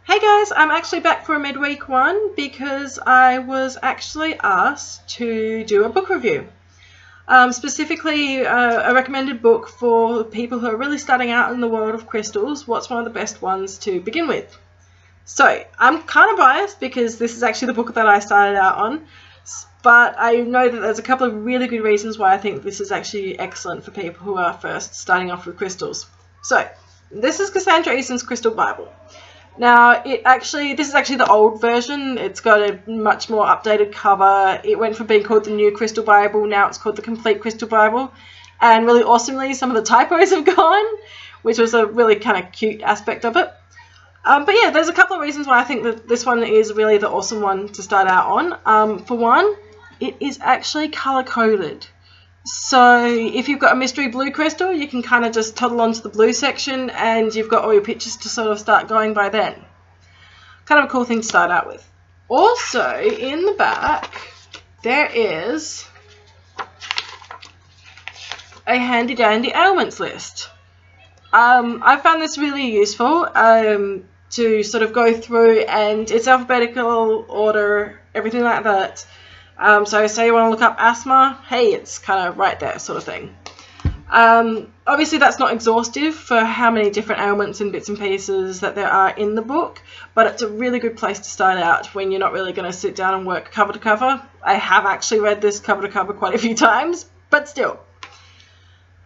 Hey guys, I'm actually back for a midweek one because I was actually asked to do a book review. Specifically, a recommended book for people who are really starting out in the world of crystals. What's one of the best ones to begin with? So, I'm kind of biased because this is actually the book that I started out on, but I know that there's a couple of really good reasons why I think this is actually excellent for people who are first starting off with crystals. So, this is Cassandra Eason's Crystal Bible. Now, this is actually the old version. It's got a much more updated cover. It went from being called the New Crystal Bible, now it's called the Complete Crystal Bible. And really awesomely, some of the typos have gone, which was a really kind of cute aspect of it. But yeah, there's a couple of reasons why I think that this one is really the awesome one to start out on. For one, it is actually color-coded. So if you've got a mystery blue crystal, you can kind of just toddle onto the blue section and you've got all your pictures to sort of start going by then. Kind of a cool thing to start out with. Also, in the back, there is a handy dandy ailments list. I found this really useful to sort of go through, and it's alphabetical order, everything like that. So say you want to look up asthma, hey, it's kind of right there sort of thing. Obviously that's not exhaustive for how many different ailments and bits and pieces that there are in the book, but it's a really good place to start out when you're not really going to sit down and work cover to cover. I have actually read this cover to cover quite a few times, but still.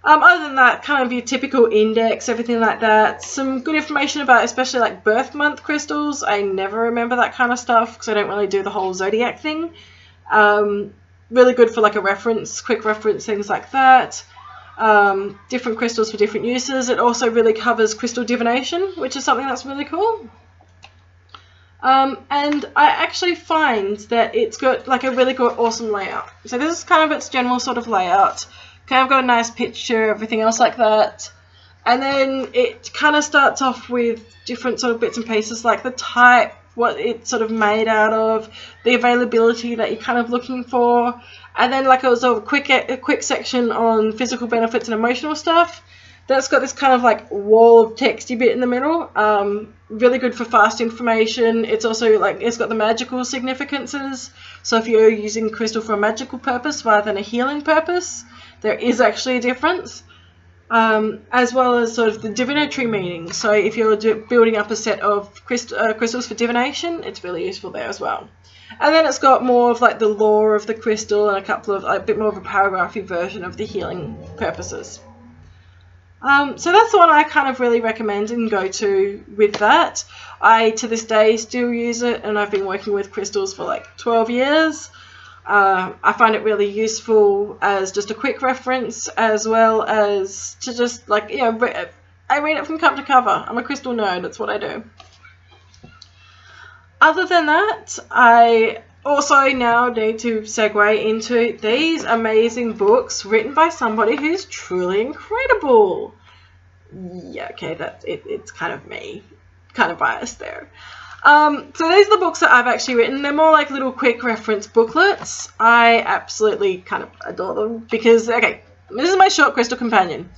Other than that, kind of your typical index, everything like that. Some good information about especially like birth month crystals. I never remember that kind of stuff because I don't really do the whole zodiac thing. Really good for like a reference, quick reference, things like that. Different crystals for different uses. It also really covers crystal divination, which is something that's really cool. And I actually find that it's got like a really good, awesome layout. So this is kind of its general sort of layout. Kind of got a nice picture, everything else like that. And then it kind of starts off with different sort of bits and pieces like the type, what it's sort of made out of, the availability that you're kind of looking for, and then like a sort of a quick section on physical benefits and emotional stuff. That's got this kind of like wall of texty bit in the middle. Really good for fast information. It's also like it's got the magical significances. So if you're using crystal for a magical purpose rather than a healing purpose, there is actually a difference. As well as sort of the divinatory meaning. So if you're building up a set of crystals for divination, it's really useful there as well. And then it's got more of like the lore of the crystal and a bit more of a paragraphy version of the healing purposes. So that's the one I kind of really recommend and go to with that. I, to this day, still use it, and I've been working with crystals for like 12 years. I find it really useful as just a quick reference, as well as to just like, you know, I read it from cover to cover. I'm a crystal nerd, that's what I do. Other than that, I also now need to segue into these amazing books written by somebody who's truly incredible. Yeah, okay, it's kind of me, kind of biased there. So these are the books that I've actually written. They're more like little quick reference booklets. I absolutely kind of adore them because, okay, this is my short crystal companion.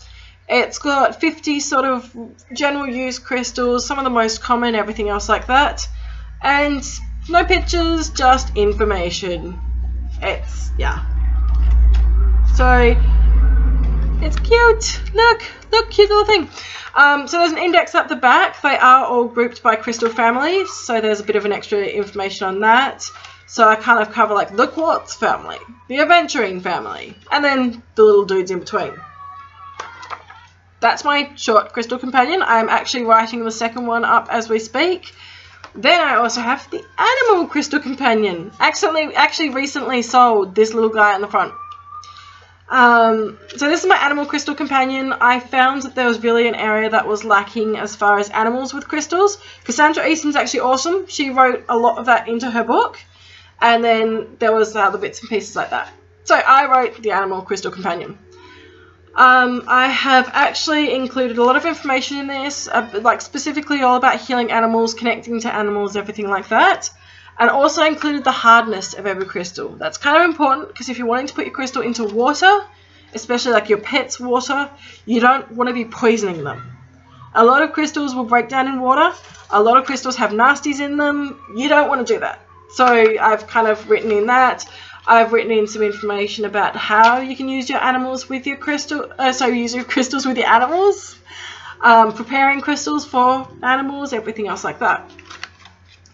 It's got 50 sort of general use crystals, some of the most common, everything else like that. And no pictures, just information. Yeah. So, it's cute. Look, cute little thing. So there's an index at the back. They are all grouped by crystal families, so there's a bit of an extra information on that. So I kind of cover like the quartz family, the aventurine family, and then the little dudes in between. That's my short crystal companion. I'm actually writing the second one up as we speak. Then I also have the animal crystal companion. Actually recently sold this little guy in the front. So this is my animal crystal companion. I found that there was really an area that was lacking as far as animals with crystals. Cassandra Eason's actually awesome. She wrote a lot of that into her book. And then there was other bits and pieces like that. So I wrote the animal crystal companion. I have actually included a lot of information in this, like specifically all about healing animals, connecting to animals, everything like that. And also included the hardness of every crystal. That's kind of important because if you're wanting to put your crystal into water, especially like your pet's water, you don't want to be poisoning them. A lot of crystals will break down in water. A lot of crystals have nasties in them. You don't want to do that. So I've kind of written in that. I've written in some information about how you can use your animals with your crystal. Use your crystals with your animals. Preparing crystals for animals, everything else like that.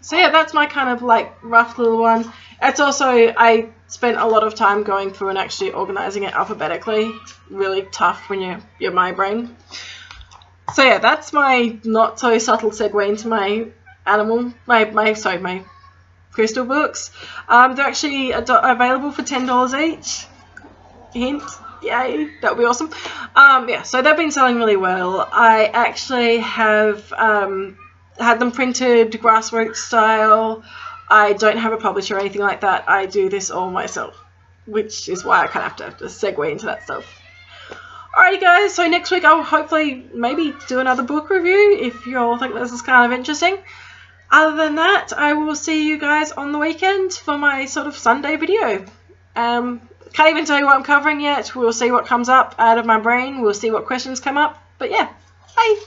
So yeah, that's my kind of like rough little one. It's also, I spent a lot of time going through and actually organizing it alphabetically. Really tough when you're my brain. So yeah, that's my not so subtle segue into my animal, my crystal books. They're actually available for $10 each. Hint, yay, that would be awesome. Yeah, so they've been selling really well. I actually have had them printed grassroots style. I don't have a publisher or anything like that. I do this all myself, which is why I kind of have to segue into that stuff. Alrighty guys, so next week I'll hopefully maybe do another book review if you all think this is kind of interesting. Other than that, I will see you guys on the weekend for my sort of Sunday video. Can't even tell you what I'm covering yet. We'll see what comes up out of my brain. We'll see what questions come up. But yeah, bye!